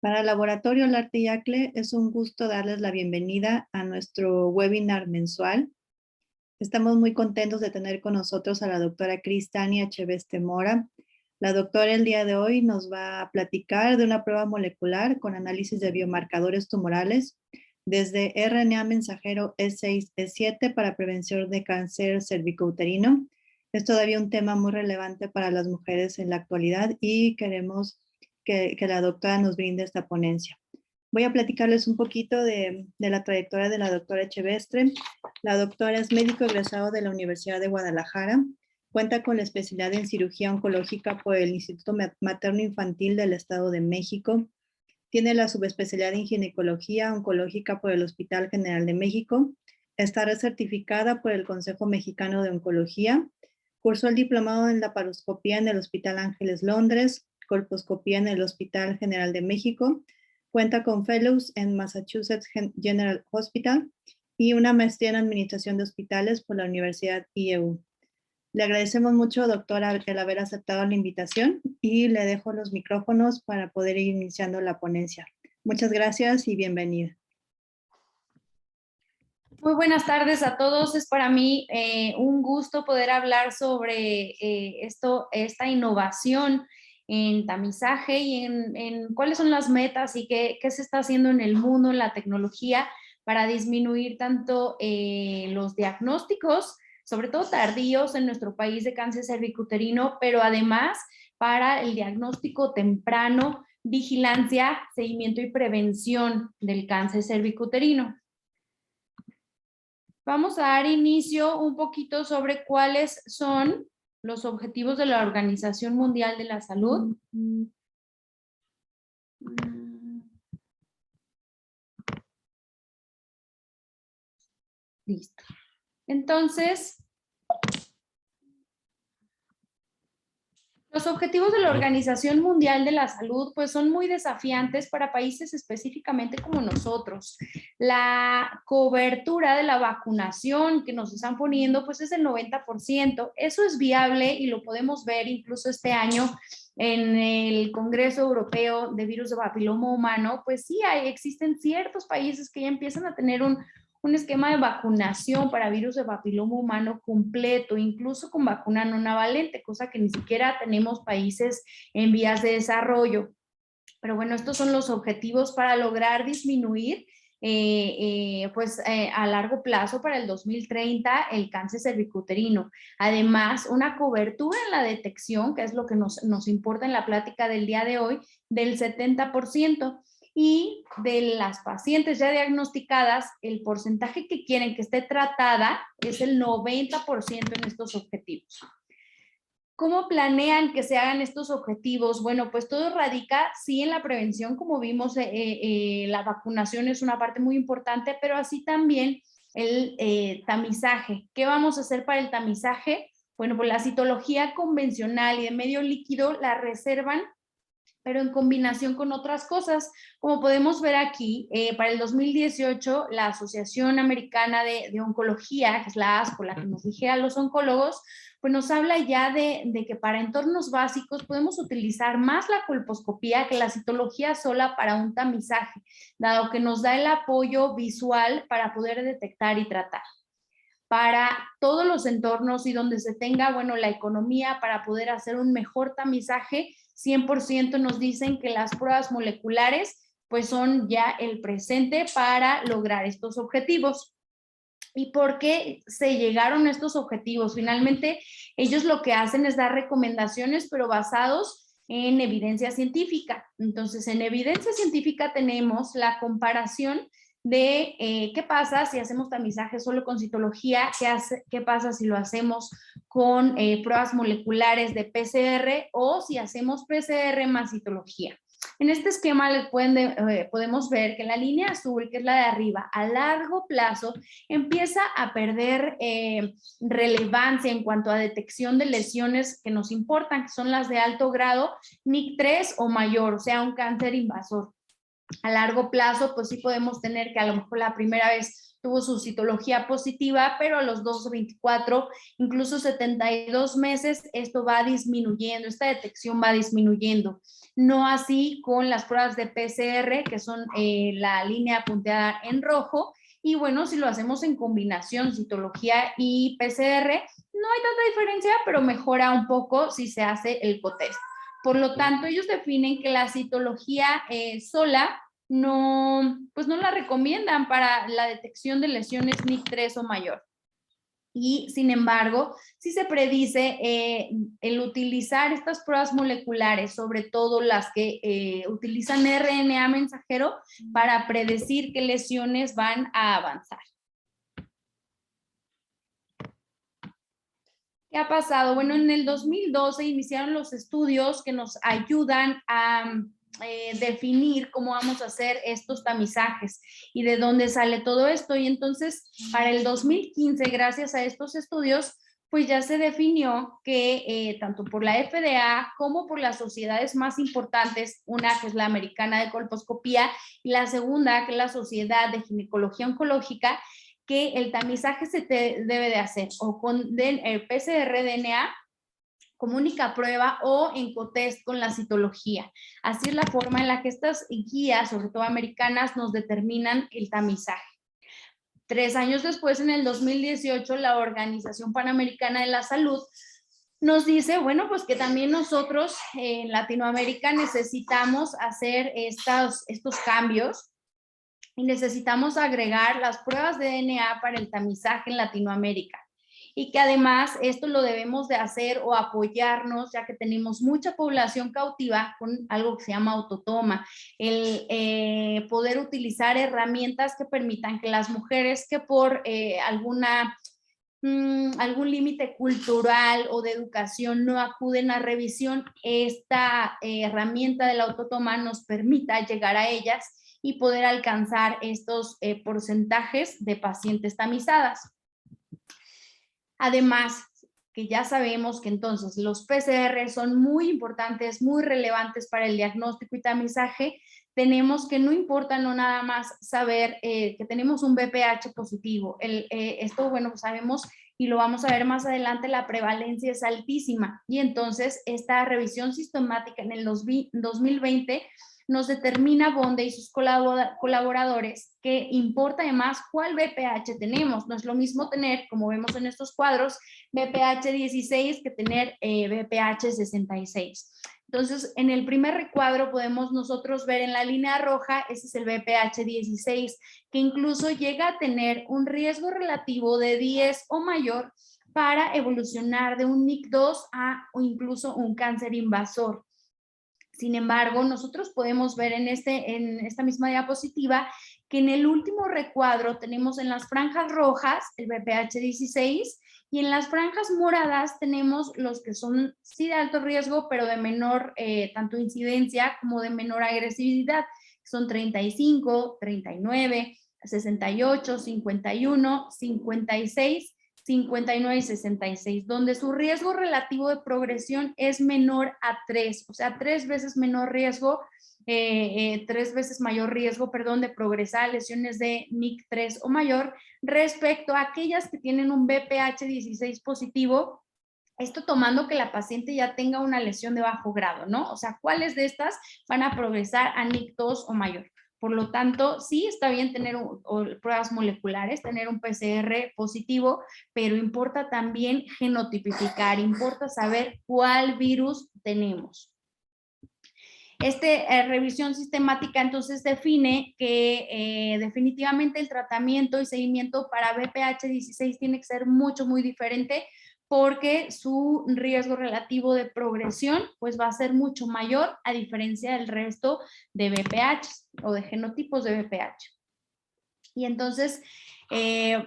Para Laboratorio Olarte Yacle es un gusto darles la bienvenida a nuestro webinar mensual. Estamos muy contentos de tener con nosotros a la doctora Cristania Echeveste Mora. La doctora el día de hoy nos va a platicar de una prueba molecular con análisis de biomarcadores tumorales desde RNA mensajero E6, E7 para prevención de cáncer cervicouterino. Es todavía un tema muy relevante para las mujeres en la actualidad y queremos que la doctora nos brinde esta ponencia. Voy a platicarles un poquito de la trayectoria de la doctora Echeveste. La doctora es médico egresado de la Universidad de Guadalajara. Cuenta con la especialidad en cirugía oncológica por el Instituto Materno Infantil del Estado de México. Tiene la subespecialidad en ginecología oncológica por el Hospital General de México. Está recertificada por el Consejo Mexicano de Oncología. Cursó el diplomado en laparoscopía en el Hospital Ángeles Londres, colposcopía en el Hospital General de México. Cuenta con fellows en Massachusetts General Hospital y una maestría en administración de hospitales por la Universidad IEU. Le agradecemos mucho, doctora, el haber aceptado la invitación y le dejo los micrófonos para poder ir iniciando la ponencia. Muchas gracias y bienvenida. Muy buenas tardes a todos. Es para mí un gusto poder hablar sobre esta innovación en tamizaje y en cuáles son las metas y qué se está haciendo en el mundo, en la tecnología, para disminuir tanto los diagnósticos, sobre todo tardíos en nuestro país de cáncer cervicuterino, pero además para el diagnóstico temprano, vigilancia, seguimiento y prevención del cáncer cervicuterino. Vamos a dar inicio un poquito sobre cuáles son los objetivos de la Organización Mundial de la Salud. Listo. Entonces, los objetivos de la Organización Mundial de la Salud pues son muy desafiantes para países específicamente como nosotros. La cobertura de la vacunación que nos están poniendo pues es del 90%. Eso es viable y lo podemos ver incluso este año en el Congreso Europeo de Virus de Papiloma Humano. Pues sí, existen ciertos países que ya empiezan a tener un esquema de vacunación para virus de papiloma humano completo, incluso con vacuna no navalente, cosa que ni siquiera tenemos países en vías de desarrollo. Pero bueno, estos son los objetivos para lograr disminuir a largo plazo para el 2030 el cáncer cervicuterino. Además, una cobertura en la detección, que es lo que nos importa en la plática del día de hoy, del 70%. Y de las pacientes ya diagnosticadas, el porcentaje que quieren que esté tratada es el 90% en estos objetivos. ¿Cómo planean que se hagan estos objetivos? Bueno, pues todo radica, sí, en la prevención, como vimos, la vacunación es una parte muy importante, pero así también el tamizaje. ¿Qué vamos a hacer para el tamizaje? Bueno, pues la citología convencional y de medio líquido la reservan, pero en combinación con otras cosas. Como podemos ver aquí, para el 2018, la Asociación Americana de Oncología, que es la ASCO, la que nos rige a los oncólogos, pues nos habla ya de que para entornos básicos podemos utilizar más la colposcopía que la citología sola para un tamizaje, dado que nos da el apoyo visual para poder detectar y tratar. Para todos los entornos y donde se tenga, bueno, la economía para poder hacer un mejor tamizaje, 100% nos dicen que las pruebas moleculares pues son ya el presente para lograr estos objetivos. ¿Y por qué se llegaron a estos objetivos? Finalmente, ellos lo que hacen es dar recomendaciones, pero basados en evidencia científica. Entonces, en evidencia científica tenemos la comparación de qué pasa si hacemos tamizaje solo con citología, qué pasa si lo hacemos con pruebas moleculares de PCR o si hacemos PCR más citología. En este esquema podemos ver que la línea azul, que es la de arriba, a largo plazo empieza a perder relevancia en cuanto a detección de lesiones que nos importan, que son las de alto grado, NIC3 o mayor, o sea, un cáncer invasor. A largo plazo, pues sí podemos tener que a lo mejor la primera vez tuvo su citología positiva, pero a los 2, 24, incluso 72 meses, esto va disminuyendo, esta detección va disminuyendo. No así con las pruebas de PCR, que son la línea punteada en rojo, y bueno, si lo hacemos en combinación, citología y PCR, no hay tanta diferencia, pero mejora un poco si se hace el cotest. Por lo tanto, ellos definen que la citología sola no, pues no la recomiendan para la detección de lesiones NIC3 o mayor. Y sin embargo, sí se predice el utilizar estas pruebas moleculares, sobre todo las que utilizan RNA mensajero, para predecir qué lesiones van a avanzar. ¿Qué ha pasado? Bueno, en el 2012 iniciaron los estudios que nos ayudan a definir cómo vamos a hacer estos tamizajes y de dónde sale todo esto. Y entonces, para el 2015, gracias a estos estudios, pues ya se definió que tanto por la FDA como por las sociedades más importantes, una que es la Americana de Colposcopía y la segunda que es la Sociedad de Ginecología Oncológica, que el tamizaje se debe de hacer o con el PCR-DNA como única prueba o en cotest con la citología. Así es la forma en la que estas guías, sobre todo americanas, nos determinan el tamizaje. 3 años después, en el 2018, la Organización Panamericana de la Salud nos dice, bueno, pues que también nosotros en Latinoamérica necesitamos hacer estos cambios y necesitamos agregar las pruebas de DNA para el tamizaje en Latinoamérica. Y que además esto lo debemos de hacer o apoyarnos, ya que tenemos mucha población cautiva con algo que se llama autotoma, el poder utilizar herramientas que permitan que las mujeres que por algún límite cultural o de educación no acuden a revisión, esta herramienta del autotoma nos permita llegar a ellas y poder alcanzar estos porcentajes de pacientes tamizadas. Además, que ya sabemos que entonces los PCR son muy importantes, muy relevantes para el diagnóstico y tamizaje, tenemos que no importa no nada más saber que tenemos un BPH positivo. Esto, bueno, sabemos y lo vamos a ver más adelante, la prevalencia es altísima. Y entonces esta revisión sistemática en el 2020 nos determina Bonde y sus colaboradores que importa además cuál BPH tenemos. No es lo mismo tener, como vemos en estos cuadros, BPH 16 que tener BPH 66. Entonces, en el primer recuadro podemos nosotros ver en la línea roja, ese es el BPH 16, que incluso llega a tener un riesgo relativo de 10 o mayor para evolucionar de un NIC2 o incluso un cáncer invasor. Sin embargo, nosotros podemos ver en esta misma diapositiva que en el último recuadro tenemos en las franjas rojas el BPH 16 y en las franjas moradas tenemos los que son sí de alto riesgo, pero de menor tanto incidencia como de menor agresividad. Son 35, 39, 68, 51, 56, 59 y 66, donde su riesgo relativo de progresión es menor a 3, o sea, 3 veces menor riesgo, 3 veces mayor riesgo, perdón, de progresar a lesiones de NIC3 o mayor respecto a aquellas que tienen un BPH 16 positivo, esto tomando que la paciente ya tenga una lesión de bajo grado, ¿no? O sea, ¿cuáles de estas van a progresar a NIC2 o mayor? Por lo tanto, sí está bien tener pruebas moleculares, tener un PCR positivo, pero importa también genotipificar, importa saber cuál virus tenemos. Revisión sistemática entonces define que definitivamente el tratamiento y seguimiento para BPH 16 tiene que ser muy diferente porque su riesgo relativo de progresión pues va a ser mucho mayor a diferencia del resto de BPH o de genotipos de BPH. Y entonces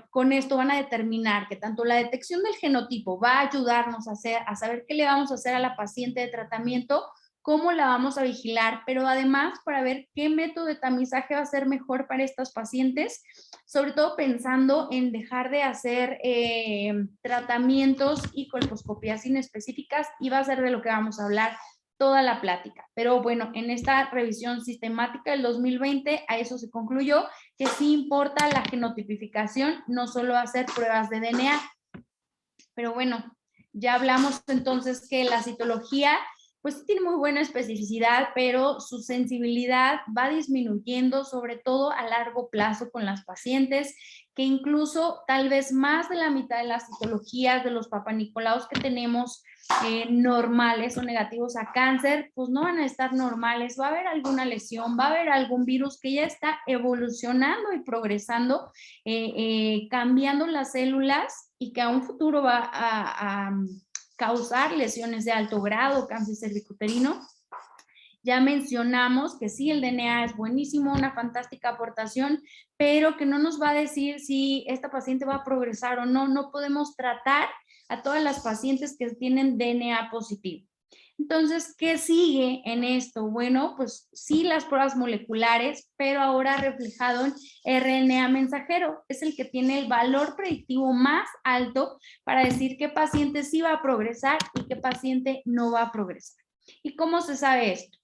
con esto van a determinar que tanto la detección del genotipo va a ayudarnos a saber qué le vamos a hacer a la paciente de tratamiento, cómo la vamos a vigilar, pero además para ver qué método de tamizaje va a ser mejor para estas pacientes, sobre todo pensando en dejar de hacer tratamientos y colposcopías inespecíficas, y va a ser de lo que vamos a hablar toda la plática. Pero bueno, en esta revisión sistemática del 2020, a eso se concluyó que sí importa la genotipificación, no solo hacer pruebas de DNA. Pero bueno, ya hablamos entonces que la citología pues tiene muy buena especificidad, pero su sensibilidad va disminuyendo, sobre todo a largo plazo con las pacientes, que incluso tal vez más de la mitad de las citologías de los papanicolaos que tenemos normales o negativos a cáncer, pues no van a estar normales, va a haber alguna lesión, va a haber algún virus que ya está evolucionando y progresando, cambiando las células y que a un futuro va a causar lesiones de alto grado, cáncer cervicuterino. Ya mencionamos que sí, el DNA es buenísimo, una fantástica aportación, pero que no nos va a decir si esta paciente va a progresar o no. No podemos tratar a todas las pacientes que tienen DNA positivo. Entonces, ¿qué sigue en esto? Bueno, pues sí, las pruebas moleculares, pero ahora reflejado en RNA mensajero. Es el que tiene el valor predictivo más alto para decir qué paciente sí va a progresar y qué paciente no va a progresar. ¿Y cómo se sabe esto?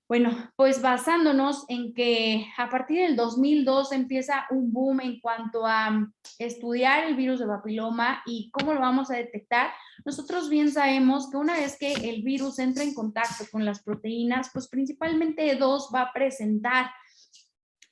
Bueno, pues basándonos en que a partir del 2002 empieza un boom en cuanto a estudiar el virus de papiloma y cómo lo vamos a detectar, nosotros bien sabemos que una vez que el virus entra en contacto con las proteínas, pues principalmente dos va a presentar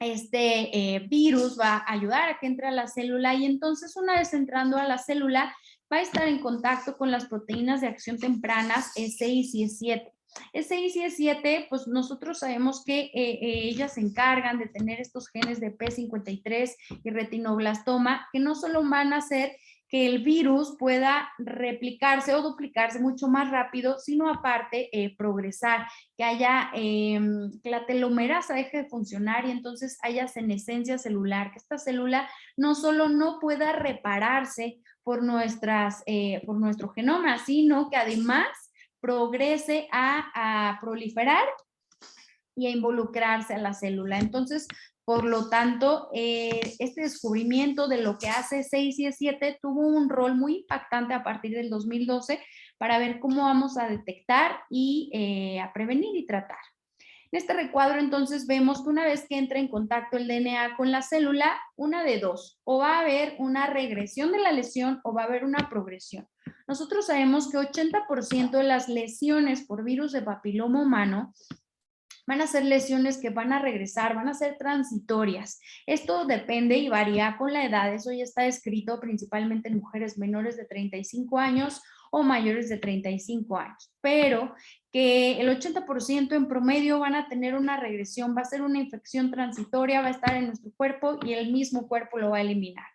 este virus, va a ayudar a que entre a la célula y entonces una vez entrando a la célula va a estar en contacto con las proteínas de acción tempranas E6 y E7. E6 y E7, pues nosotros sabemos que ellas se encargan de tener estos genes de P53 y retinoblastoma, que no solo van a hacer que el virus pueda replicarse o duplicarse mucho más rápido, sino aparte progresar, que haya, que la telomerasa deje de funcionar y entonces haya senescencia celular, que esta célula no solo no pueda repararse por nuestro genoma, sino que además progrese a proliferar y a involucrarse a la célula. Entonces, por lo tanto, este descubrimiento de lo que hace 6 y 7 tuvo un rol muy impactante a partir del 2012 para ver cómo vamos a detectar y a prevenir y tratar. En este recuadro entonces vemos que una vez que entra en contacto el DNA con la célula, una de dos, o va a haber una regresión de la lesión o va a haber una progresión. Nosotros sabemos que 80% de las lesiones por virus de papiloma humano van a ser lesiones que van a regresar, van a ser transitorias. Esto depende y varía con la edad. Eso ya está descrito principalmente en mujeres menores de 35 años o mayores de 35 años. Pero que el 80% en promedio van a tener una regresión, va a ser una infección transitoria, va a estar en nuestro cuerpo y el mismo cuerpo lo va a eliminar.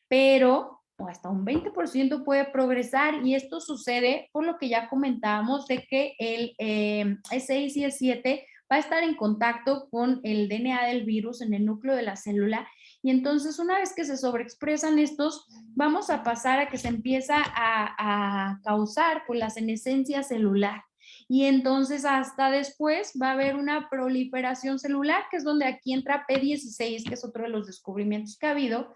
Pero o hasta un 20% puede progresar y esto sucede por lo que ya comentábamos de que el E6 y E7 va a estar en contacto con el DNA del virus en el núcleo de la célula y entonces una vez que se sobreexpresan estos, vamos a pasar a que se empieza a causar por la senescencia celular. Y entonces hasta después va a haber una proliferación celular, que es donde aquí entra P16, que es otro de los descubrimientos que ha habido.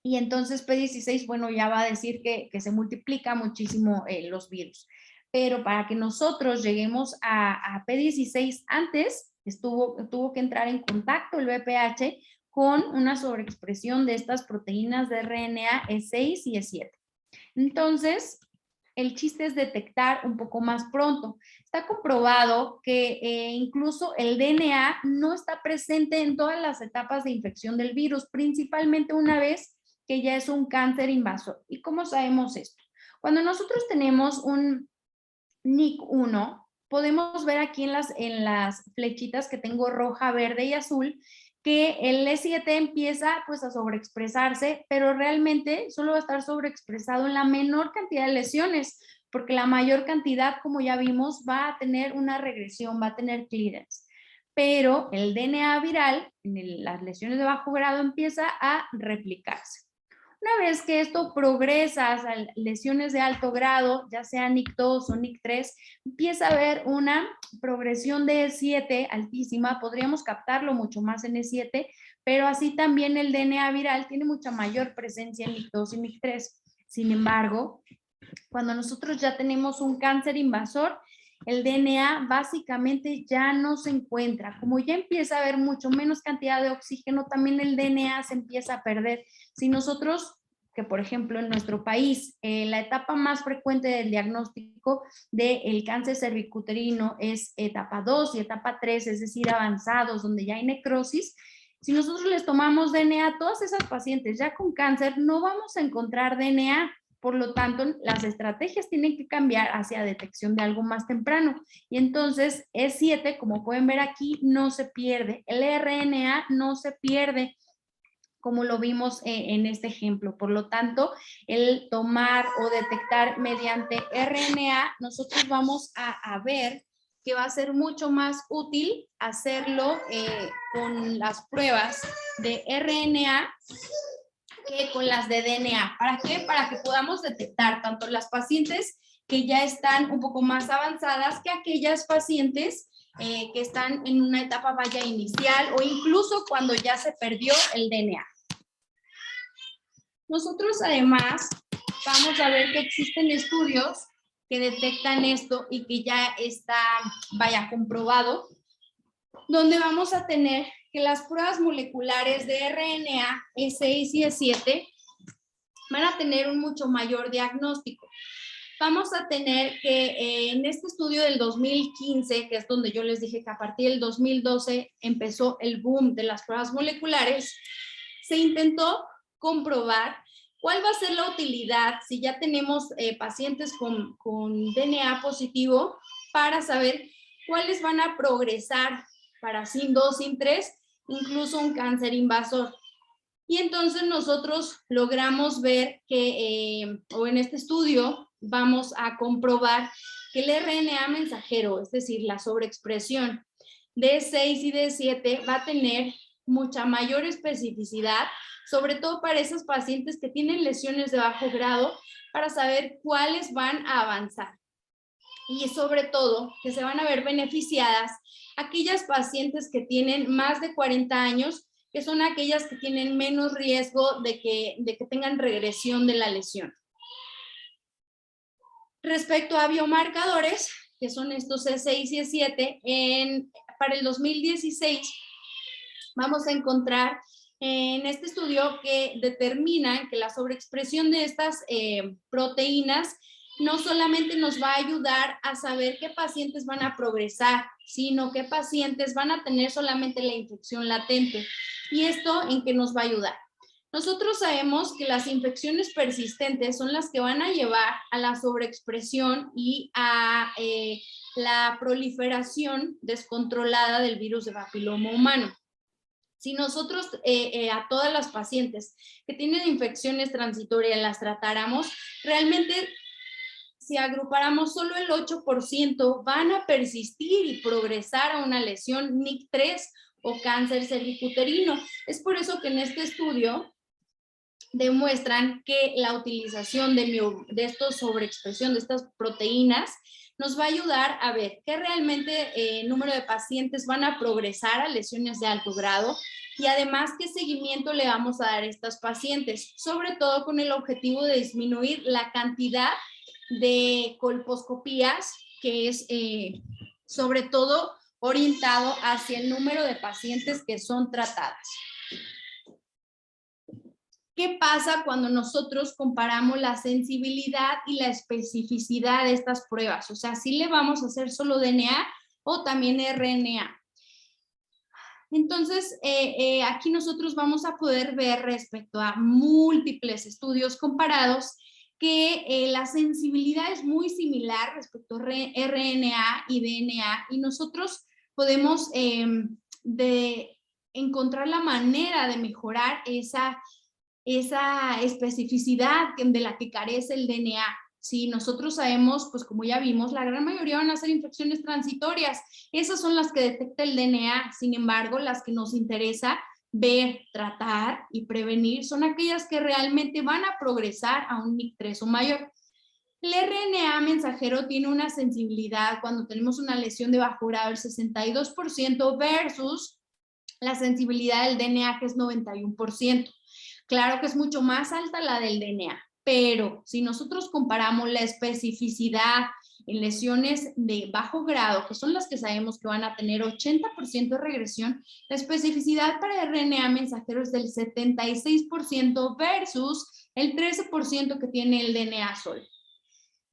Y entonces P16, bueno, ya va a decir que se multiplica muchísimo los virus. Pero para que nosotros lleguemos a P16 antes, tuvo que entrar en contacto el VPH con una sobreexpresión de estas proteínas de RNA E6 y E7. Entonces, el chiste es detectar un poco más pronto. Está comprobado que incluso el DNA no está presente en todas las etapas de infección del virus, principalmente una vez que ya es un cáncer invasor. ¿Y cómo sabemos esto? Cuando nosotros tenemos un NIC1, podemos ver aquí en las flechitas que tengo roja, verde y azul, que el E7 empieza pues a sobreexpresarse, pero realmente solo va a estar sobreexpresado en la menor cantidad de lesiones, porque la mayor cantidad, como ya vimos, va a tener una regresión, va a tener clearance. Pero el DNA viral, en las lesiones de bajo grado, empieza a replicarse. Una vez que esto progresa a lesiones de alto grado, ya sea NIC2 o NIC3, empieza a haber una progresión de E7 altísima, podríamos captarlo mucho más en E7, pero así también el DNA viral tiene mucha mayor presencia en NIC2 y NIC3. Sin embargo, cuando nosotros ya tenemos un cáncer invasor, el DNA básicamente ya no se encuentra. Como ya empieza a haber mucho menos cantidad de oxígeno, también el DNA se empieza a perder. Si nosotros, que por ejemplo en nuestro país, la etapa más frecuente del diagnóstico del cáncer cervicuterino es etapa 2 y etapa 3, es decir, avanzados, donde ya hay necrosis. Si nosotros les tomamos DNA a todas esas pacientes ya con cáncer, no vamos a encontrar DNA. Por lo tanto, las estrategias tienen que cambiar hacia detección de algo más temprano. Y entonces, E7, como pueden ver aquí, no se pierde. El RNA no se pierde, como lo vimos en este ejemplo. Por lo tanto, el tomar o detectar mediante RNA, nosotros vamos a ver que va a ser mucho más útil hacerlo con las pruebas de RNA que con las de DNA. ¿Para qué? Para que podamos detectar tanto las pacientes que ya están un poco más avanzadas que aquellas pacientes que están en una etapa vaya inicial o incluso cuando ya se perdió el DNA. Nosotros además vamos a ver que existen estudios que detectan esto y que ya está, vaya, comprobado, donde vamos a tener que las pruebas moleculares de RNA, E6 y E7, van a tener un mucho mayor diagnóstico. Vamos a tener que en este estudio del 2015, que es donde yo les dije que a partir del 2012 empezó el boom de las pruebas moleculares, se intentó comprobar cuál va a ser la utilidad si ya tenemos pacientes con DNA positivo para saber cuáles van a progresar para SIN2, SIN3, incluso un cáncer invasor. Y entonces nosotros logramos ver que, o en este estudio, vamos a comprobar que el RNA mensajero, es decir, la sobreexpresión de E6 y de E7 va a tener mucha mayor especificidad, sobre todo para esos pacientes que tienen lesiones de bajo grado, para saber cuáles van a avanzar. Y sobre todo, que se van a ver beneficiadas aquellas pacientes que tienen más de 40 años, que son aquellas que tienen menos riesgo de que tengan regresión de la lesión. Respecto a biomarcadores, que son estos E6 y E7, para el 2016 vamos a encontrar en este estudio que determinan que la sobreexpresión de estas proteínas no solamente nos va a ayudar a saber qué pacientes van a progresar, sino qué pacientes van a tener solamente la infección latente. ¿Y esto en qué nos va a ayudar? Nosotros sabemos que las infecciones persistentes son las que van a llevar a la sobreexpresión y a la proliferación descontrolada del virus de papiloma humano. Si nosotros a todas las pacientes que tienen infecciones transitorias las tratáramos, realmente si agrupáramos solo el 8% van a persistir y progresar a una lesión NIC3 o cáncer cervicuterino. Es por eso que en este estudio demuestran que la utilización de estos sobreexpresión de estas proteínas nos va a ayudar a ver qué realmente número de pacientes van a progresar a lesiones de alto grado y además qué seguimiento le vamos a dar a estas pacientes, sobre todo con el objetivo de disminuir la cantidad de colposcopías, que es sobre todo orientado hacia el número de pacientes que son tratadas. ¿Qué pasa cuando nosotros comparamos la sensibilidad y la especificidad de estas pruebas? O sea, ¿sí le vamos a hacer solo DNA o también RNA? Entonces, aquí nosotros vamos a poder ver respecto a múltiples estudios comparados que la sensibilidad es muy similar respecto a RNA y DNA y nosotros podemos encontrar la manera de mejorar esa especificidad de la que carece el DNA. Si nosotros sabemos, pues como ya vimos, la gran mayoría van a ser infecciones transitorias. Esas son las que detecta el DNA. Sin embargo, las que nos interesa ver, tratar y prevenir son aquellas que realmente van a progresar a un NIC3 o mayor. El RNA mensajero tiene una sensibilidad cuando tenemos una lesión de bajo grado del 62% versus la sensibilidad del DNA que es 91%. Claro que es mucho más alta la del DNA, pero si nosotros comparamos la especificidad En lesiones de bajo grado, que son las que sabemos que van a tener 80% de regresión, la especificidad para RNA mensajero es del 76% versus el 13% que tiene el DNA solo.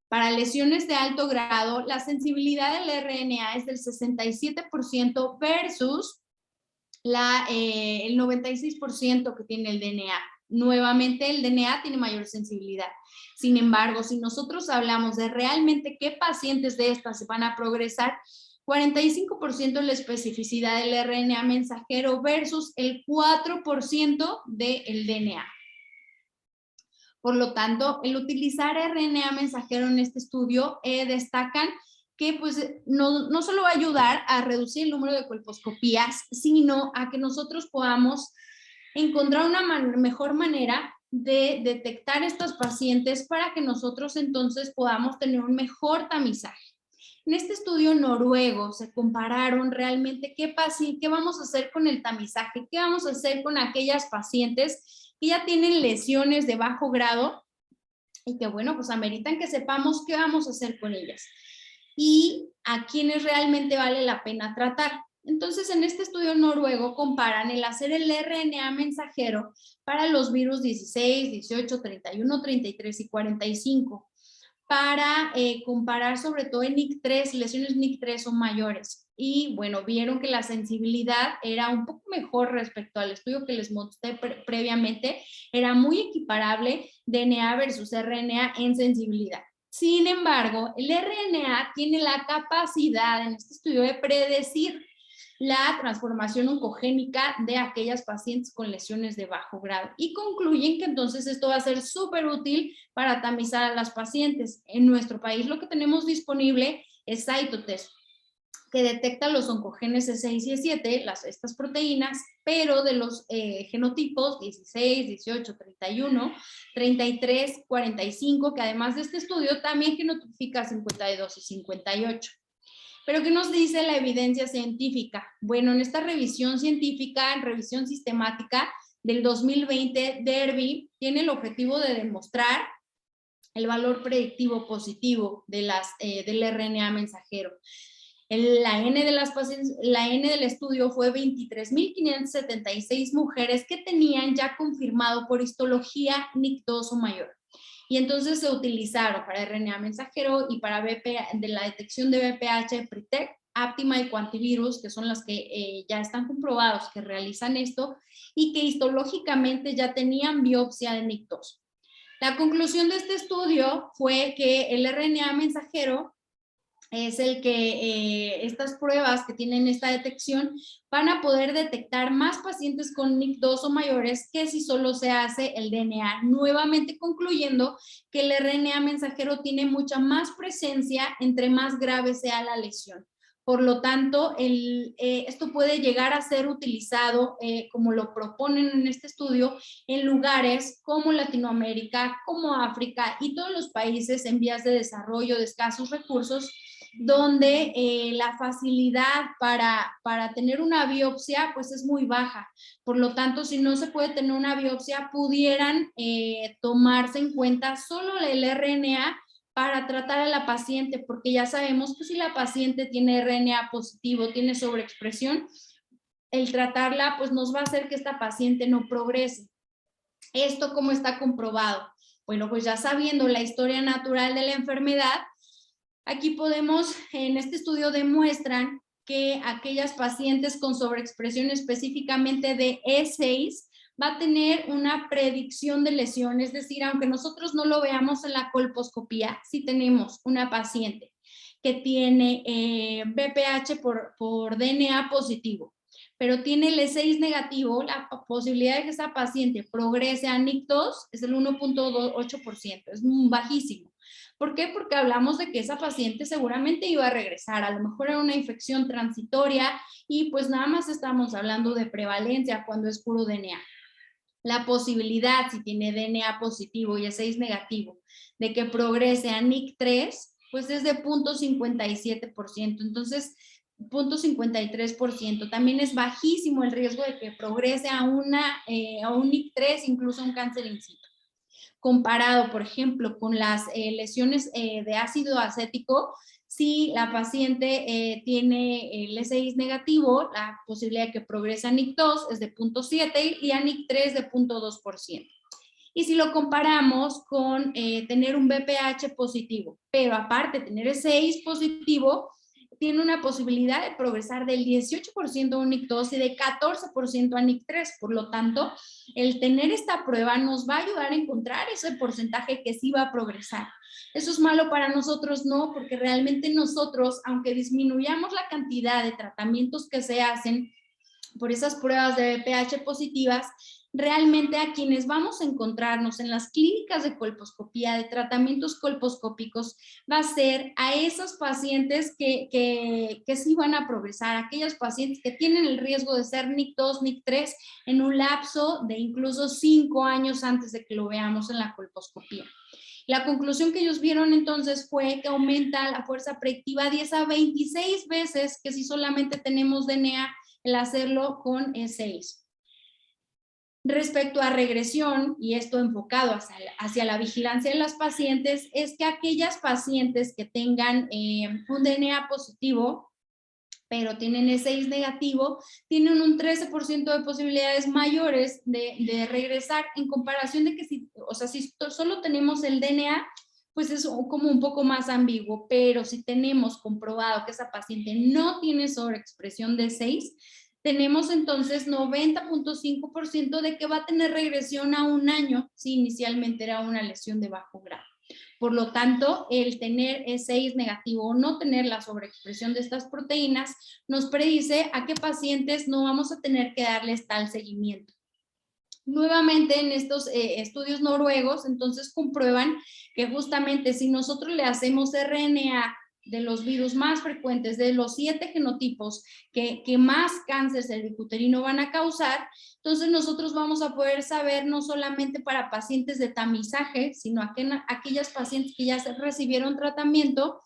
Para lesiones de alto grado, la sensibilidad del RNA es del 67% versus el 96% que tiene el DNA. Nuevamente, el DNA tiene mayor sensibilidad. Sin embargo, si nosotros hablamos de realmente qué pacientes de estas se van a progresar, 45% es la especificidad del RNA mensajero versus el 4% del DNA. Por lo tanto, el utilizar RNA mensajero en este estudio destacan que pues, no solo va a ayudar a reducir el número de colposcopías, sino a que nosotros podamos encontrar una mejor manera de detectar estos pacientes para que nosotros entonces podamos tener un mejor tamizaje. En este estudio noruego se compararon realmente qué vamos a hacer con el tamizaje, qué vamos a hacer con aquellas pacientes que ya tienen lesiones de bajo grado y que, bueno, pues ameritan que sepamos qué vamos a hacer con ellas y a quienes realmente vale la pena tratar. Entonces, en este estudio noruego comparan el hacer el RNA mensajero para los virus 16, 18, 31, 33 y 45 para comparar sobre todo en NIC3, lesiones NIC3 o mayores. Y bueno, vieron que la sensibilidad era un poco mejor respecto al estudio que les mostré previamente, era muy equiparable DNA versus RNA en sensibilidad. Sin embargo, el RNA tiene la capacidad en este estudio de predecir la transformación oncogénica de aquellas pacientes con lesiones de bajo grado y concluyen que entonces esto va a ser súper útil para tamizar a las pacientes. En nuestro país lo que tenemos disponible es Cytotest, que detecta los oncogenes E6 y E7, estas proteínas, pero de los genotipos 16, 18, 31, 33, 45, que además de este estudio también genotipica 52 y 58. ¿Pero qué nos dice la evidencia científica? Bueno, en esta revisión científica, en revisión sistemática del 2020, DERBI tiene el objetivo de demostrar el valor predictivo positivo de del RNA mensajero. La N de las pacientes, la N del estudio fue 23.576 mujeres que tenían ya confirmado por histología NIC2 o mayor. Y entonces se utilizaron para RNA mensajero y para de la detección de VPH, PRITEC, Aptima y Quantivirus, que son las que ya están comprobados que realizan esto y que histológicamente ya tenían biopsia de NIC2. La conclusión de este estudio fue que el RNA mensajero es el que estas pruebas que tienen esta detección van a poder detectar más pacientes con NIC2 o mayores que si solo se hace el DNA, nuevamente concluyendo que el RNA mensajero tiene mucha más presencia entre más grave sea la lesión. Por lo tanto, esto puede llegar a ser utilizado, como lo proponen en este estudio, en lugares como Latinoamérica, como África y todos los países en vías de desarrollo de escasos recursos, donde la facilidad para tener una biopsia pues es muy baja. Por lo tanto, si no se puede tener una biopsia, pudieran tomarse en cuenta solo el RNA para tratar a la paciente, porque ya sabemos que si la paciente tiene RNA positivo, tiene sobreexpresión, el tratarla pues nos va a hacer que esta paciente no progrese. ¿Esto cómo está comprobado? Bueno, pues ya sabiendo la historia natural de la enfermedad, aquí podemos, en este estudio demuestran que aquellas pacientes con sobreexpresión específicamente de E6 va a tener una predicción de lesión, es decir, aunque nosotros no lo veamos en la colposcopía, si tenemos una paciente que tiene VPH por DNA positivo, pero tiene el E6 negativo, la posibilidad de que esa paciente progrese a NIC2 es el 1.8%, es bajísimo. ¿Por qué? Porque hablamos de que esa paciente seguramente iba a regresar, a lo mejor era una infección transitoria y pues nada más estamos hablando de prevalencia cuando es puro DNA. La posibilidad, si tiene DNA positivo y E6 negativo, de que progrese a NIC3, pues es de 0.57%. Entonces, 0.53%. También es bajísimo el riesgo de que progrese a un NIC3, incluso a un cáncer in situ. comparado, por ejemplo, con las lesiones de ácido acético. Si la paciente tiene el S6 negativo, la posibilidad de que progrese a NIC2 es de 0.7 y a NIC3 de 0.2%. Y si lo comparamos con tener un BPH positivo, pero aparte tener S6 positivo, tiene una posibilidad de progresar del 18% a un NIC2 y de 14% a NIC3. Por lo tanto, el tener esta prueba nos va a ayudar a encontrar ese porcentaje que sí va a progresar. ¿Eso es malo para nosotros? No, porque realmente nosotros, aunque disminuyamos la cantidad de tratamientos que se hacen por esas pruebas de BPH positivas, realmente a quienes vamos a encontrarnos en las clínicas de colposcopía, de tratamientos colposcópicos, va a ser a esos pacientes que sí van a progresar, aquellos pacientes que tienen el riesgo de ser NIC2, NIC3 en un lapso de incluso 5 años antes de que lo veamos en la colposcopía. La conclusión que ellos vieron entonces fue que aumenta la fuerza predictiva 10 a 26 veces que si solamente tenemos DNA, el hacerlo con E6. Respecto a regresión, y esto enfocado hacia la vigilancia de las pacientes, es que aquellas pacientes que tengan un DNA positivo, pero tienen E6 negativo, tienen un 13% de posibilidades mayores de regresar en comparación de que si solo tenemos el DNA, pues es como un poco más ambiguo, pero si tenemos comprobado que esa paciente no tiene sobreexpresión de E6, tenemos entonces 90.5% de que va a tener regresión a un año si inicialmente era una lesión de bajo grado. Por lo tanto, el tener E6 negativo o no tener la sobreexpresión de estas proteínas nos predice a qué pacientes no vamos a tener que darles tal seguimiento. Nuevamente en estos estudios noruegos, entonces comprueban que justamente si nosotros le hacemos RNA de los virus más frecuentes, de los 7 genotipos que más cáncer cervicuterino van a causar, entonces nosotros vamos a poder saber no solamente para pacientes de tamizaje, sino aquellas pacientes que ya recibieron tratamiento,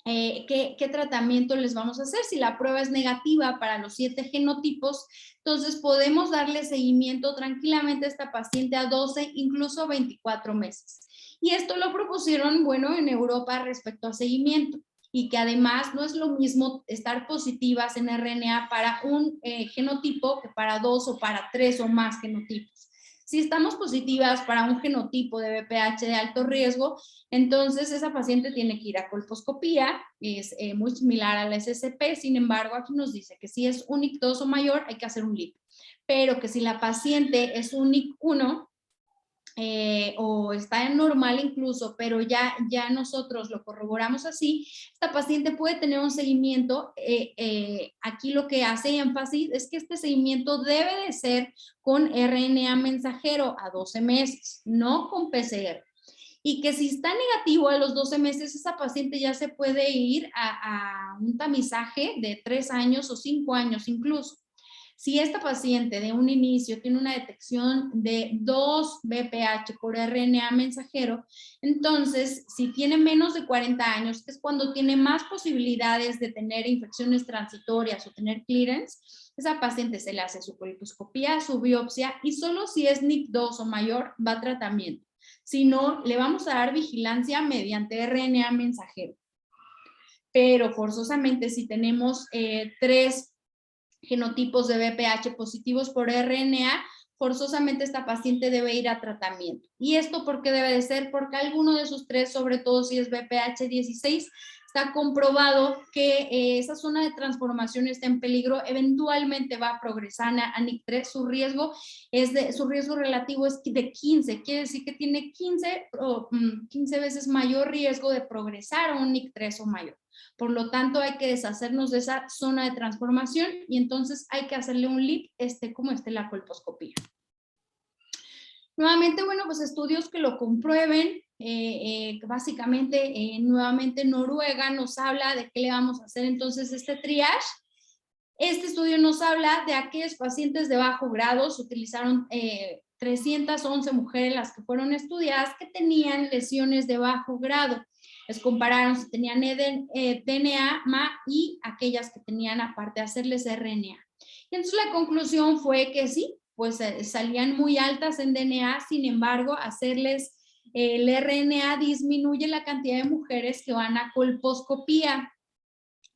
qué tratamiento les vamos a hacer. Si la prueba es negativa para los 7 genotipos, entonces podemos darle seguimiento tranquilamente a esta paciente a 12, incluso 24 meses. Y esto lo propusieron, bueno, en Europa respecto a seguimiento, y que además no es lo mismo estar positivas en RNA para un genotipo que para 2 o para 3 o más genotipos. Si estamos positivas para un genotipo de BPH de alto riesgo, entonces esa paciente tiene que ir a colposcopía, es muy similar a la SCP, sin embargo aquí nos dice que si es un NIC2 o mayor hay que hacer un LIP, pero que si la paciente es un NIC1, o está en normal incluso, pero ya nosotros lo corroboramos así, esta paciente puede tener un seguimiento. Aquí lo que hace énfasis es que este seguimiento debe de ser con RNA mensajero a 12 meses, no con PCR. Y que si está negativo a los 12 meses, esa paciente ya se puede ir a un tamizaje de 3 años o 5 años incluso. Si esta paciente de un inicio tiene una detección de 2 BPH por RNA mensajero, entonces si tiene menos de 40 años, que es cuando tiene más posibilidades de tener infecciones transitorias o tener clearance, esa paciente se le hace su colposcopía, su biopsia, y solo si es NIC2 o mayor va a tratamiento. Si no, le vamos a dar vigilancia mediante RNA mensajero. Pero forzosamente si tenemos 3 genotipos de BPH positivos por RNA, forzosamente esta paciente debe ir a tratamiento. ¿Y esto por qué debe de ser? Porque alguno de esos 3, sobre todo si es BPH 16, está comprobado que esa zona de transformación está en peligro, eventualmente va a progresar a NIC3, su riesgo relativo es de 15, quiere decir que tiene 15 veces mayor riesgo de progresar a un NIC3 o mayor. Por lo tanto, hay que deshacernos de esa zona de transformación y entonces hay que hacerle un LIP como la colposcopía. Nuevamente, bueno, pues estudios que lo comprueben. Básicamente, nuevamente Noruega nos habla de qué le vamos a hacer entonces este triage. Este estudio nos habla de aquellos pacientes de bajo grado. Se utilizaron 311 mujeres las que fueron estudiadas que tenían lesiones de bajo grado. Les compararon si tenían DNA, MA y aquellas que tenían aparte hacerles RNA. Y entonces la conclusión fue que sí, pues salían muy altas en DNA, sin embargo, hacerles el RNA disminuye la cantidad de mujeres que van a colposcopía.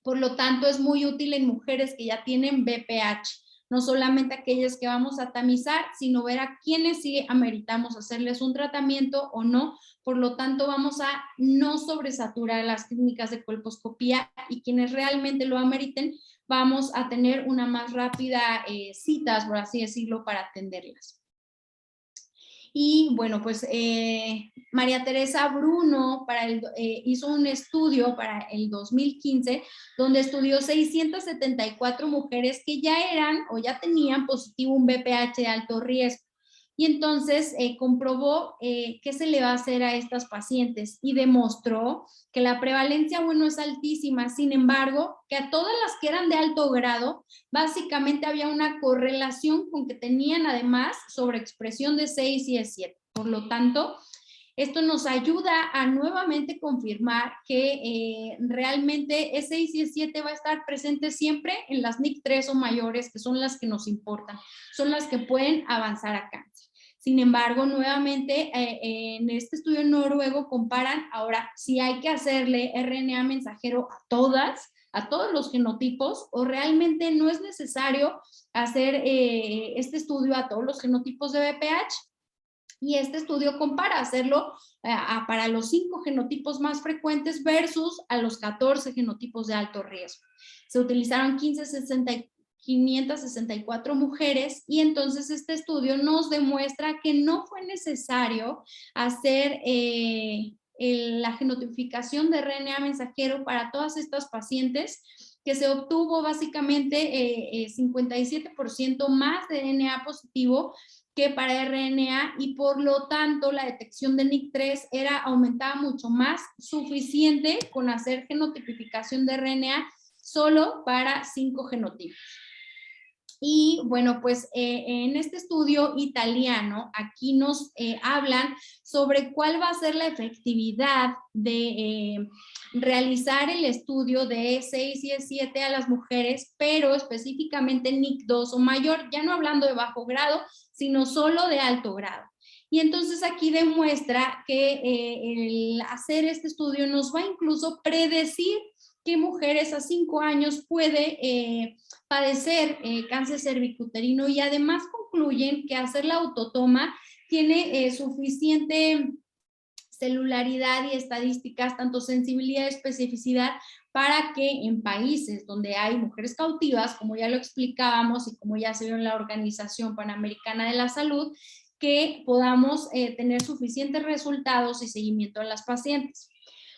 Por lo tanto, es muy útil en mujeres que ya tienen BPH, no solamente aquellas que vamos a tamizar, sino ver a quienes sí ameritamos hacerles un tratamiento o no. Por lo tanto, vamos a no sobresaturar las clínicas de colposcopía y quienes realmente lo ameriten, vamos a tener una más rápida citas, por así decirlo, para atenderlas. Y bueno, pues María Teresa Bruno hizo un estudio para el 2015 donde estudió 674 mujeres que ya eran o ya tenían positivo un BPH de alto riesgo. Y entonces comprobó qué se le va a hacer a estas pacientes y demostró que la prevalencia, bueno, es altísima. Sin embargo, que a todas las que eran de alto grado, básicamente había una correlación con que tenían además sobreexpresión de 6 y de 7. Por lo tanto, esto nos ayuda a nuevamente confirmar que realmente E6 y E7 va a estar presente siempre en las NIC3 o mayores, que son las que nos importan, son las que pueden avanzar a cáncer. Sin embargo, nuevamente, en este estudio noruego comparan ahora si hay que hacerle RNA mensajero a todos los genotipos, o realmente no es necesario hacer este estudio a todos los genotipos de BPH. Y este estudio compara hacerlo para los 5 genotipos más frecuentes versus a los 14 genotipos de alto riesgo. Se utilizaron 564 mujeres y entonces este estudio nos demuestra que no fue necesario hacer la genotipificación de RNA mensajero para todas estas pacientes, que se obtuvo básicamente 57% más de DNA positivo que para RNA, y por lo tanto la detección de NIC3 aumentaba mucho más, suficiente con hacer genotipificación de RNA solo para 5 genotipos. Y bueno, pues en este estudio italiano, aquí nos hablan sobre cuál va a ser la efectividad de realizar el estudio de E6 y E7 a las mujeres, pero específicamente NIC2 o mayor, ya no hablando de bajo grado, sino solo de alto grado. Y entonces aquí demuestra que el hacer este estudio nos va a incluso predecir qué mujeres a 5 años puede padecer cáncer cervicuterino, y además concluyen que hacer la autotoma tiene suficiente celularidad y estadísticas, tanto sensibilidad y especificidad, para que en países donde hay mujeres cautivas, como ya lo explicábamos y como ya se vio en la Organización Panamericana de la Salud, que podamos tener suficientes resultados y seguimiento en las pacientes.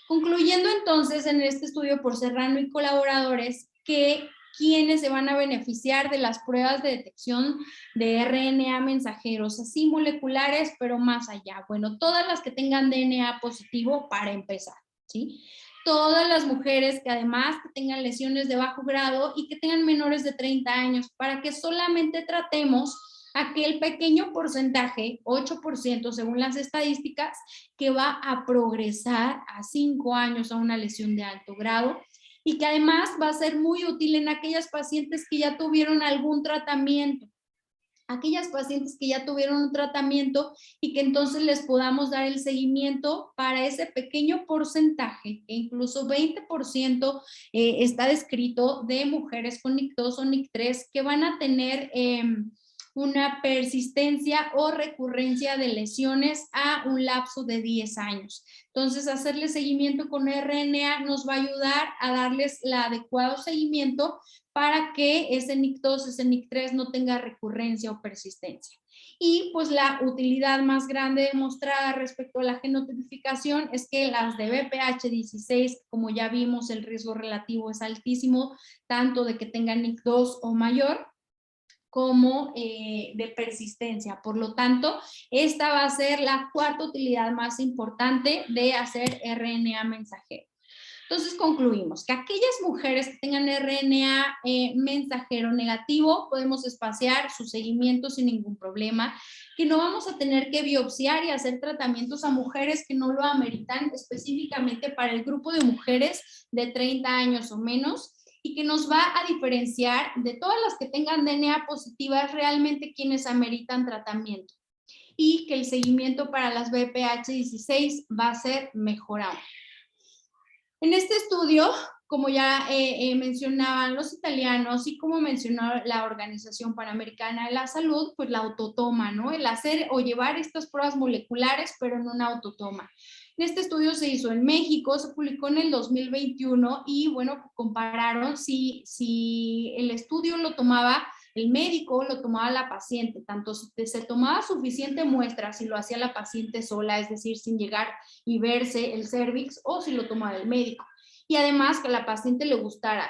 Concluyendo entonces en este estudio por Serrano y colaboradores, que quienes se van a beneficiar de las pruebas de detección de RNA mensajeros, así moleculares, pero más allá. Bueno, todas las que tengan DNA positivo para empezar, ¿sí? Todas las mujeres que además tengan lesiones de bajo grado y que tengan menores de 30 años, para que solamente tratemos aquel pequeño porcentaje, 8% según las estadísticas, que va a progresar a 5 años a una lesión de alto grado, y que además va a ser muy útil en aquellas pacientes que ya tuvieron algún tratamiento. Aquellas pacientes que ya tuvieron un tratamiento y que entonces les podamos dar el seguimiento para ese pequeño porcentaje, que incluso 20% está descrito, de mujeres con NIC2 o NIC3 que van a tener una persistencia o recurrencia de lesiones a un lapso de 10 años. Entonces, hacerle seguimiento con RNA nos va a ayudar a darles el adecuado seguimiento para que ese NIC2, ese NIC3 no tenga recurrencia o persistencia. Y pues la utilidad más grande demostrada respecto a la genotipificación es que las de BPH16, como ya vimos, el riesgo relativo es altísimo, tanto de que tengan NIC2 o mayor, como de persistencia. Por lo tanto, esta va a ser la cuarta utilidad más importante de hacer RNA mensajero. Entonces concluimos que aquellas mujeres que tengan RNA mensajero negativo, podemos espaciar su seguimiento sin ningún problema, que no vamos a tener que biopsiar y hacer tratamientos a mujeres que no lo ameritan, específicamente para el grupo de mujeres de 30 años o menos, y que nos va a diferenciar de todas las que tengan DNA positivas realmente quienes ameritan tratamiento, y que el seguimiento para las BPH16 va a ser mejorado. En este estudio, como ya mencionaban los italianos y como mencionó la Organización Panamericana de la Salud, pues la autotoma, ¿no? El hacer o llevar estas pruebas moleculares, pero en una autotoma. Este estudio se hizo en México, se publicó en el 2021 y, bueno, compararon si el estudio lo tomaba el médico, lo tomaba la paciente, tanto si se tomaba suficiente muestra, si lo hacía la paciente sola, es decir, sin llegar y verse el cervix, o si lo tomaba el médico. Y además que a la paciente le gustara.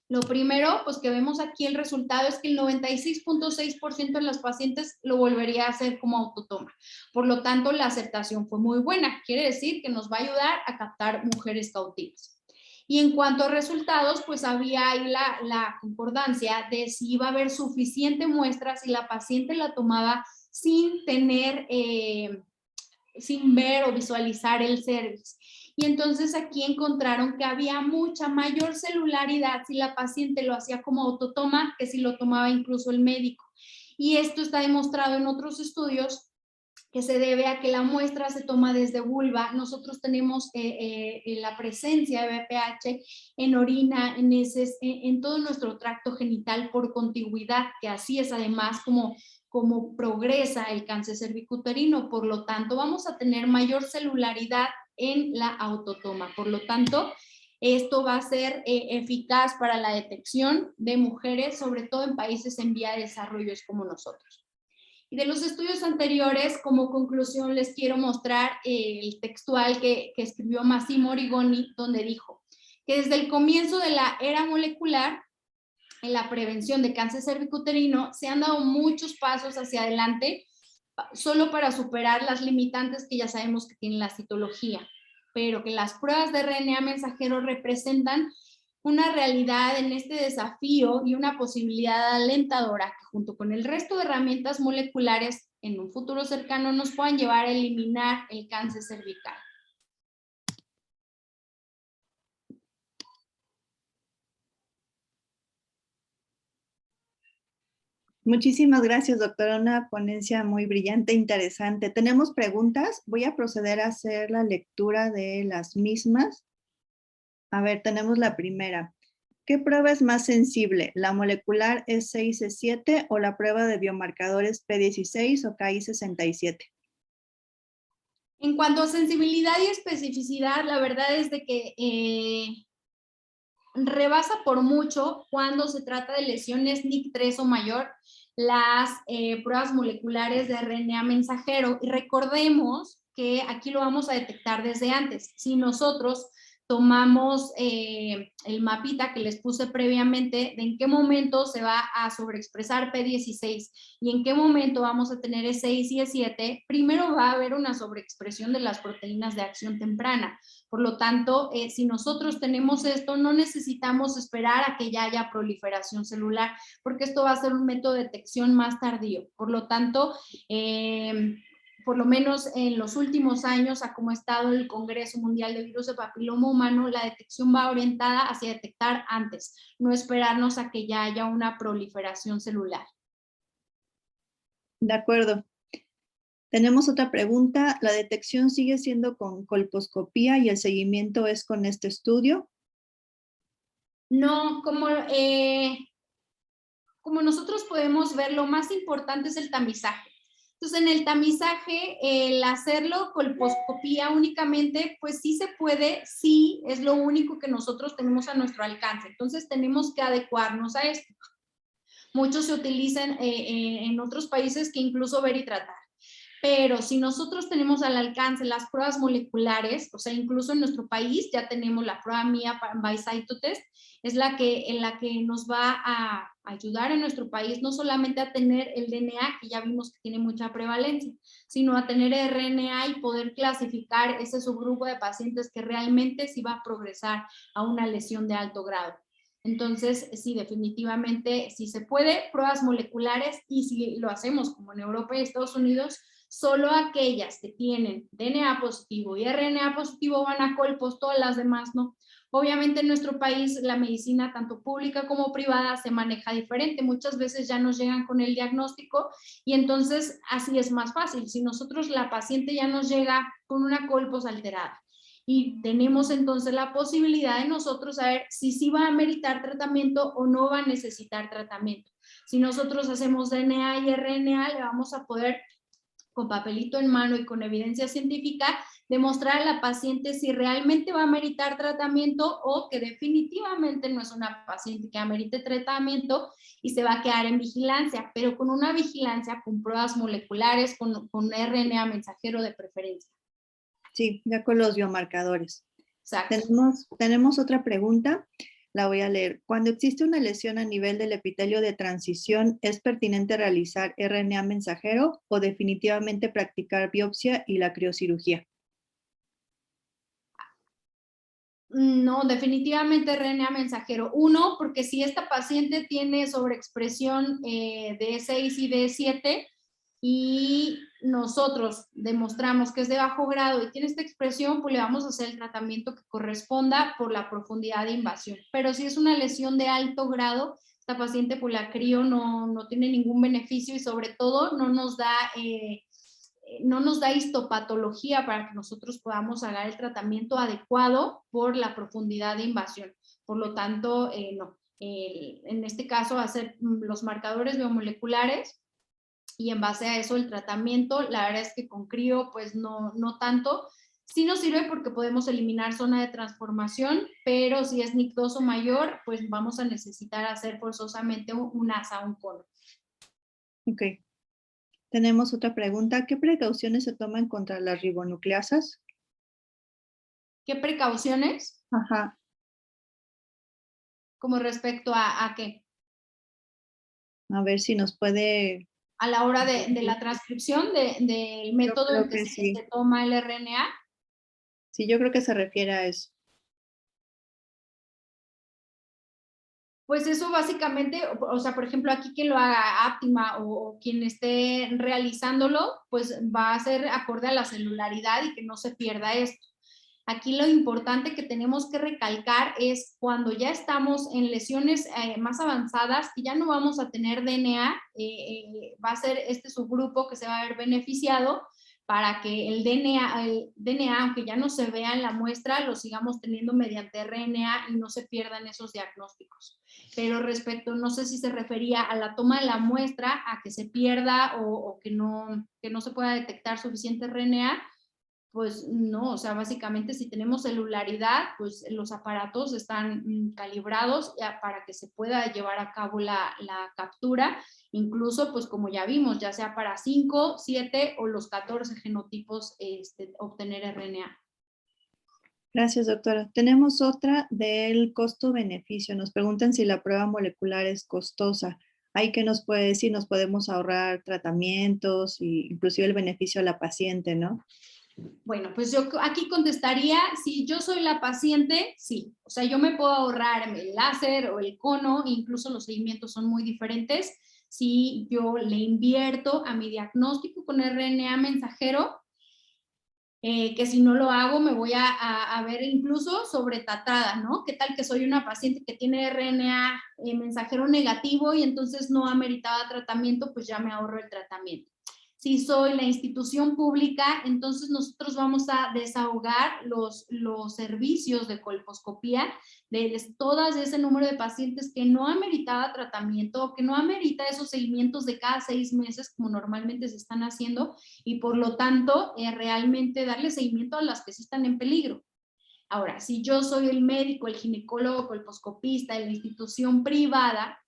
Lo primero, pues que vemos aquí el resultado es que el 96.6% de las pacientes lo volvería a hacer como autotoma. Por lo tanto, la aceptación fue muy buena. Quiere decir que nos va a ayudar a captar mujeres cautivas. Y en cuanto a resultados, pues había ahí la concordancia de si iba a haber suficiente muestra, si la paciente la tomaba sin tener, sin ver o visualizar el cervix. Y entonces aquí encontraron que había mucha mayor celularidad si la paciente lo hacía como autotoma que si lo tomaba incluso el médico. Y esto está demostrado en otros estudios que se debe a que la muestra se toma desde vulva. Nosotros tenemos la presencia de BPH en orina, en heces, en todo nuestro tracto genital por contigüidad, que así es además como progresa el cáncer cervicuterino. Por lo tanto, vamos a tener mayor celularidad en la autotoma. Por lo tanto, esto va a ser eficaz para la detección de mujeres, sobre todo en países en vía de desarrollo como nosotros. Y de los estudios anteriores, como conclusión, les quiero mostrar el textual que escribió Massimo Origoni, donde dijo que desde el comienzo de la era molecular, en la prevención de cáncer cervicuterino, se han dado muchos pasos hacia adelante solo para superar las limitantes que ya sabemos que tiene la citología, pero que las pruebas de RNA mensajero representan una realidad en este desafío y una posibilidad alentadora que junto con el resto de herramientas moleculares en un futuro cercano nos puedan llevar a eliminar el cáncer cervical. Muchísimas gracias, doctora. Una ponencia muy brillante e interesante. ¿Tenemos preguntas? Voy a proceder a hacer la lectura de las mismas. A ver, tenemos la primera. ¿Qué prueba es más sensible? ¿La molecular E6-E7 o la prueba de biomarcadores P16 o KI67? En cuanto a sensibilidad y especificidad, la verdad es de que rebasa por mucho cuando se trata de lesiones NIC3 o mayor las pruebas moleculares de RNA mensajero. Y recordemos que aquí lo vamos a detectar desde antes. Si nosotros tomamos el mapita que les puse previamente de en qué momento se va a sobreexpresar P16 y en qué momento vamos a tener E6 y E7, primero va a haber una sobreexpresión de las proteínas de acción temprana. Por lo tanto, si nosotros tenemos esto, no necesitamos esperar a que ya haya proliferación celular, porque esto va a ser un método de detección más tardío. Por lo tanto, por lo menos en los últimos años, a cómo ha estado el Congreso Mundial de Virus de Papiloma Humano, la detección va orientada hacia detectar antes, no esperarnos a que ya haya una proliferación celular. De acuerdo. Tenemos otra pregunta. ¿La detección sigue siendo con colposcopía y el seguimiento es con este estudio? No, como nosotros podemos ver, lo más importante es el tamizaje. Entonces, en el tamizaje, el hacerlo colposcopía únicamente, pues sí se puede, sí es lo único que nosotros tenemos a nuestro alcance. Entonces, tenemos que adecuarnos a esto. Muchos se utilizan en otros países que incluso ver y tratar. Pero si nosotros tenemos al alcance las pruebas moleculares, o sea, incluso en nuestro país ya tenemos la prueba mía by cytotest, es en la que nos va a ayudar en nuestro país no solamente a tener el DNA, que ya vimos que tiene mucha prevalencia, sino a tener RNA y poder clasificar ese subgrupo de pacientes que realmente sí va a progresar a una lesión de alto grado. Entonces, sí, definitivamente, si se puede, pruebas moleculares, y si lo hacemos como en Europa y Estados Unidos, solo aquellas que tienen DNA positivo y RNA positivo van a colpos, todas las demás no. Obviamente en nuestro país la medicina tanto pública como privada se maneja diferente. Muchas veces ya nos llegan con el diagnóstico y entonces así es más fácil. Si nosotros, la paciente ya nos llega con una colpos alterada y tenemos entonces la posibilidad de nosotros saber si sí va a meritar tratamiento o no va a necesitar tratamiento. Si nosotros hacemos DNA y RNA, le vamos a poder, con papelito en mano y con evidencia científica, demostrar a la paciente si realmente va a meritar tratamiento o que definitivamente no es una paciente que amerite tratamiento y se va a quedar en vigilancia, pero con una vigilancia con pruebas moleculares, con RNA mensajero de preferencia. Sí, ya con los biomarcadores. Exacto. Tenemos otra pregunta. La voy a leer. Cuando existe una lesión a nivel del epitelio de transición, ¿es pertinente realizar RNA mensajero o definitivamente practicar biopsia y la criocirugía? No, definitivamente RNA mensajero. Uno, porque si esta paciente tiene sobreexpresión de E6 y de E7 y nosotros demostramos que es de bajo grado y tiene esta expresión, pues le vamos a hacer el tratamiento que corresponda por la profundidad de invasión. Pero si es una lesión de alto grado, esta paciente por la crío no tiene ningún beneficio y sobre todo no nos da histopatología para que nosotros podamos hacer el tratamiento adecuado por la profundidad de invasión. Por lo tanto, no. En este caso, hacer los marcadores biomoleculares y en base a eso el tratamiento, la verdad es que con crío pues no tanto. Sí nos sirve porque podemos eliminar zona de transformación, pero si es nictoso mayor, pues vamos a necesitar hacer forzosamente un asa, un cono. Ok. Tenemos otra pregunta. ¿Qué precauciones se toman contra las ribonucleasas? ¿Qué precauciones? Ajá. Como respecto a qué? A ver si nos puede... A la hora de la transcripción del método en que se toma el RNA. Sí, yo creo que se refiere a eso. Pues eso básicamente, o sea, por ejemplo, aquí quien lo haga, Aptima o quien esté realizándolo, pues va a ser acorde a la celularidad y que no se pierda esto. Aquí lo importante que tenemos que recalcar es cuando ya estamos en lesiones más avanzadas y ya no vamos a tener DNA, va a ser este subgrupo que se va a ver beneficiado para que el DNA, aunque ya no se vea en la muestra, lo sigamos teniendo mediante RNA y no se pierdan esos diagnósticos. Pero respecto, no sé si se refería a la toma de la muestra, a que se pierda o que no se pueda detectar suficiente RNA, pues no, o sea, básicamente si tenemos celularidad, pues los aparatos están calibrados para que se pueda llevar a cabo la captura, incluso pues como ya vimos, ya sea para 5, 7 o los 14 genotipos obtener RNA. Gracias, doctora. Tenemos otra del costo-beneficio. Nos preguntan si la prueba molecular es costosa. ¿Hay que nos puede decir? Nos podemos ahorrar tratamientos e inclusive el beneficio a la paciente, ¿no? Bueno, pues yo aquí contestaría, si yo soy la paciente, sí. O sea, yo me puedo ahorrar el láser o el cono, incluso los seguimientos son muy diferentes. Si yo le invierto a mi diagnóstico con RNA mensajero, que si no lo hago me voy a ver incluso sobretratada, ¿no? ¿Qué tal que soy una paciente que tiene RNA mensajero negativo y entonces no ha meritado tratamiento? Pues ya me ahorro el tratamiento. Si soy la institución pública, entonces nosotros vamos a desahogar los servicios de colposcopía de todas ese número de pacientes que no ameritaba tratamiento o que no amerita esos seguimientos de cada 6 meses como normalmente se están haciendo y por lo tanto realmente darle seguimiento a las que sí están en peligro. Ahora, si yo soy el médico, el ginecólogo, colposcopista de la institución privada,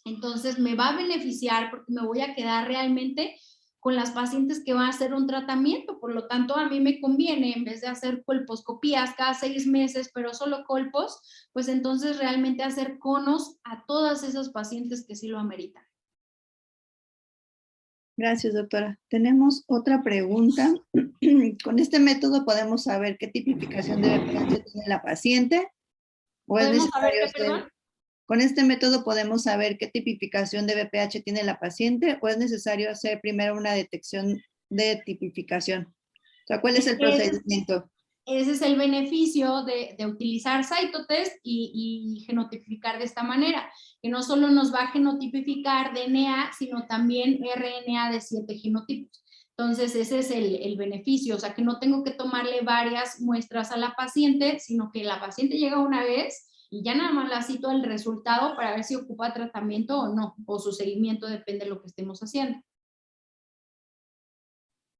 entonces me va a beneficiar porque me voy a quedar realmente con las pacientes que van a hacer un tratamiento. Por lo tanto, a mí me conviene, en vez de hacer colposcopías cada 6 meses, pero solo colpos, pues entonces realmente hacer conos a todas esas pacientes que sí lo ameritan. Gracias, doctora. Tenemos otra pregunta. ¿Con este método podemos saber qué tipificación de BPH tiene la paciente? ¿O es ¿Podemos saber necesario qué, perdón? con este método podemos saber qué tipificación de BPH tiene la paciente o es necesario hacer primero una detección de tipificación? O sea, ¿cuál es el procedimiento? ese es el beneficio de utilizar Cytotest y genotipificar de esta manera, que no solo nos va a genotipificar DNA, sino también RNA de 7 genotipos. Entonces, ese es el beneficio, o sea, que no tengo que tomarle varias muestras a la paciente, sino que la paciente llega una vez y ya nada más la cito el resultado para ver si ocupa tratamiento o no, o su seguimiento, depende de lo que estemos haciendo.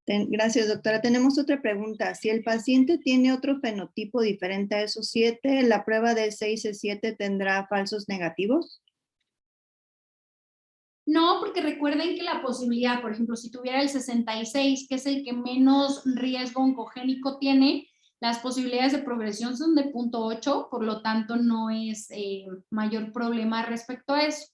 Gracias, doctora. Tenemos otra pregunta. Si el paciente tiene otro fenotipo diferente a esos 7, ¿la prueba de 6E7 tendrá falsos negativos? No, porque recuerden que la posibilidad, por ejemplo, si tuviera el 66, que es el que menos riesgo oncogénico tiene, las posibilidades de progresión son de 0.8, por lo tanto no es mayor problema respecto a eso.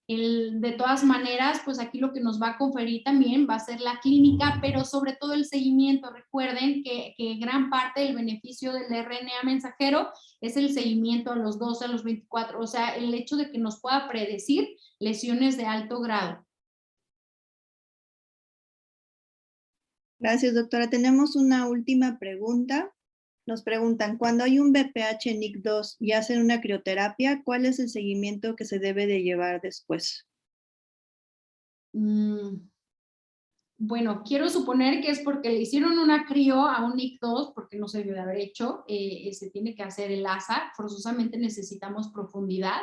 De todas maneras, pues aquí lo que nos va a conferir también va a ser la clínica, pero sobre todo el seguimiento. Recuerden que gran parte del beneficio del RNA mensajero es el seguimiento a los 12, a los 24, o sea, el hecho de que nos pueda predecir lesiones de alto grado. Gracias, doctora. Tenemos una última pregunta. Nos preguntan, cuando hay un BPH NIC2 y hacen una crioterapia, ¿cuál es el seguimiento que se debe de llevar después? Bueno, quiero suponer que es porque le hicieron una crio a un NIC2, porque no se debe de haber hecho, se tiene que hacer el ASA, forzosamente necesitamos profundidad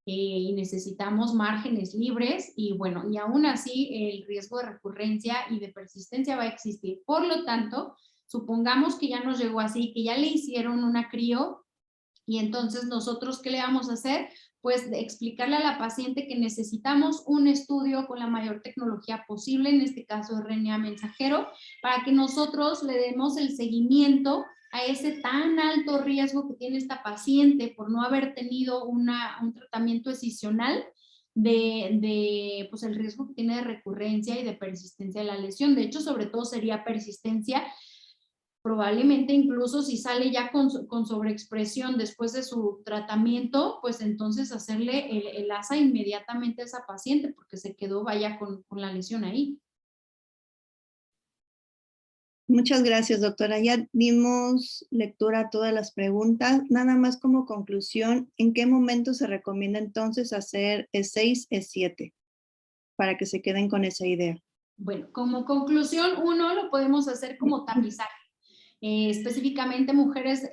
y necesitamos márgenes libres y bueno, y aún así el riesgo de recurrencia y de persistencia va a existir. Por lo tanto, supongamos que ya nos llegó así, que ya le hicieron una crio y entonces nosotros, ¿qué le vamos a hacer? Pues explicarle a la paciente que necesitamos un estudio con la mayor tecnología posible, en este caso RNA mensajero, para que nosotros le demos el seguimiento a ese tan alto riesgo que tiene esta paciente por no haber tenido un tratamiento excisional pues el riesgo que tiene de recurrencia y de persistencia de la lesión. De hecho, sobre todo sería persistencia. Probablemente incluso si sale ya con sobreexpresión después de su tratamiento, pues entonces hacerle el ASA inmediatamente a esa paciente porque se quedó vaya con la lesión ahí. Muchas gracias, doctora. Ya dimos lectura a todas las preguntas. Nada más como conclusión, ¿en qué momento se recomienda entonces hacer E6, E7? Para que se queden con esa idea. Bueno, como conclusión, uno lo podemos hacer como tamizaje. Específicamente mujeres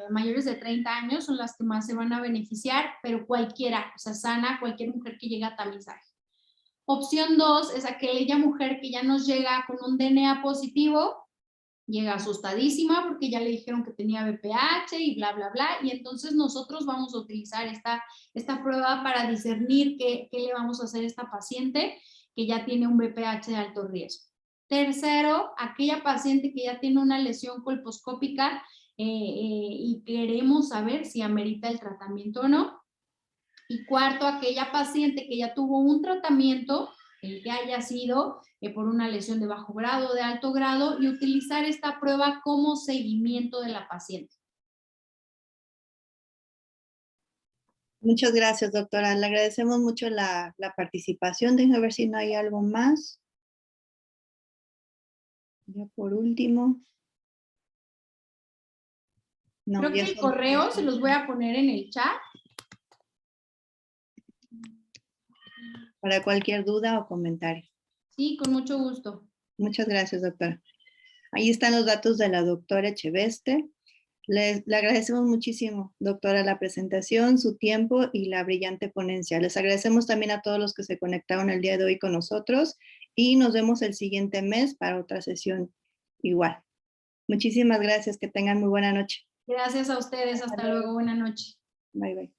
mayores de 30 años son las que más se van a beneficiar, pero cualquiera, o sea, sana, cualquier mujer que llegue a tamizaje. Opción 2 es aquella mujer que ya nos llega con un DNA positivo, llega asustadísima porque ya le dijeron que tenía BPH y bla, bla, bla, y entonces nosotros vamos a utilizar esta prueba para discernir qué le vamos a hacer a esta paciente que ya tiene un BPH de alto riesgo. Tercero, aquella paciente que ya tiene una lesión colposcópica y queremos saber si amerita el tratamiento o no. Y cuarto, aquella paciente que ya tuvo un tratamiento, el que haya sido por una lesión de bajo grado o de alto grado, y utilizar esta prueba como seguimiento de la paciente. Muchas gracias, doctora. Le agradecemos mucho la participación. Déjenme ver si no hay algo más. Ya por último. No, creo que el correo se los voy a poner en el chat. Para cualquier duda o comentario. Sí, con mucho gusto. Muchas gracias, doctora. Ahí están los datos de la doctora Echeveste. Le agradecemos muchísimo, doctora, la presentación, su tiempo y la brillante ponencia. Les agradecemos también a todos los que se conectaron el día de hoy con nosotros y nos vemos el siguiente mes para otra sesión igual. Muchísimas gracias, que tengan muy buena noche. Gracias a ustedes, hasta luego, buena noche. Bye, bye.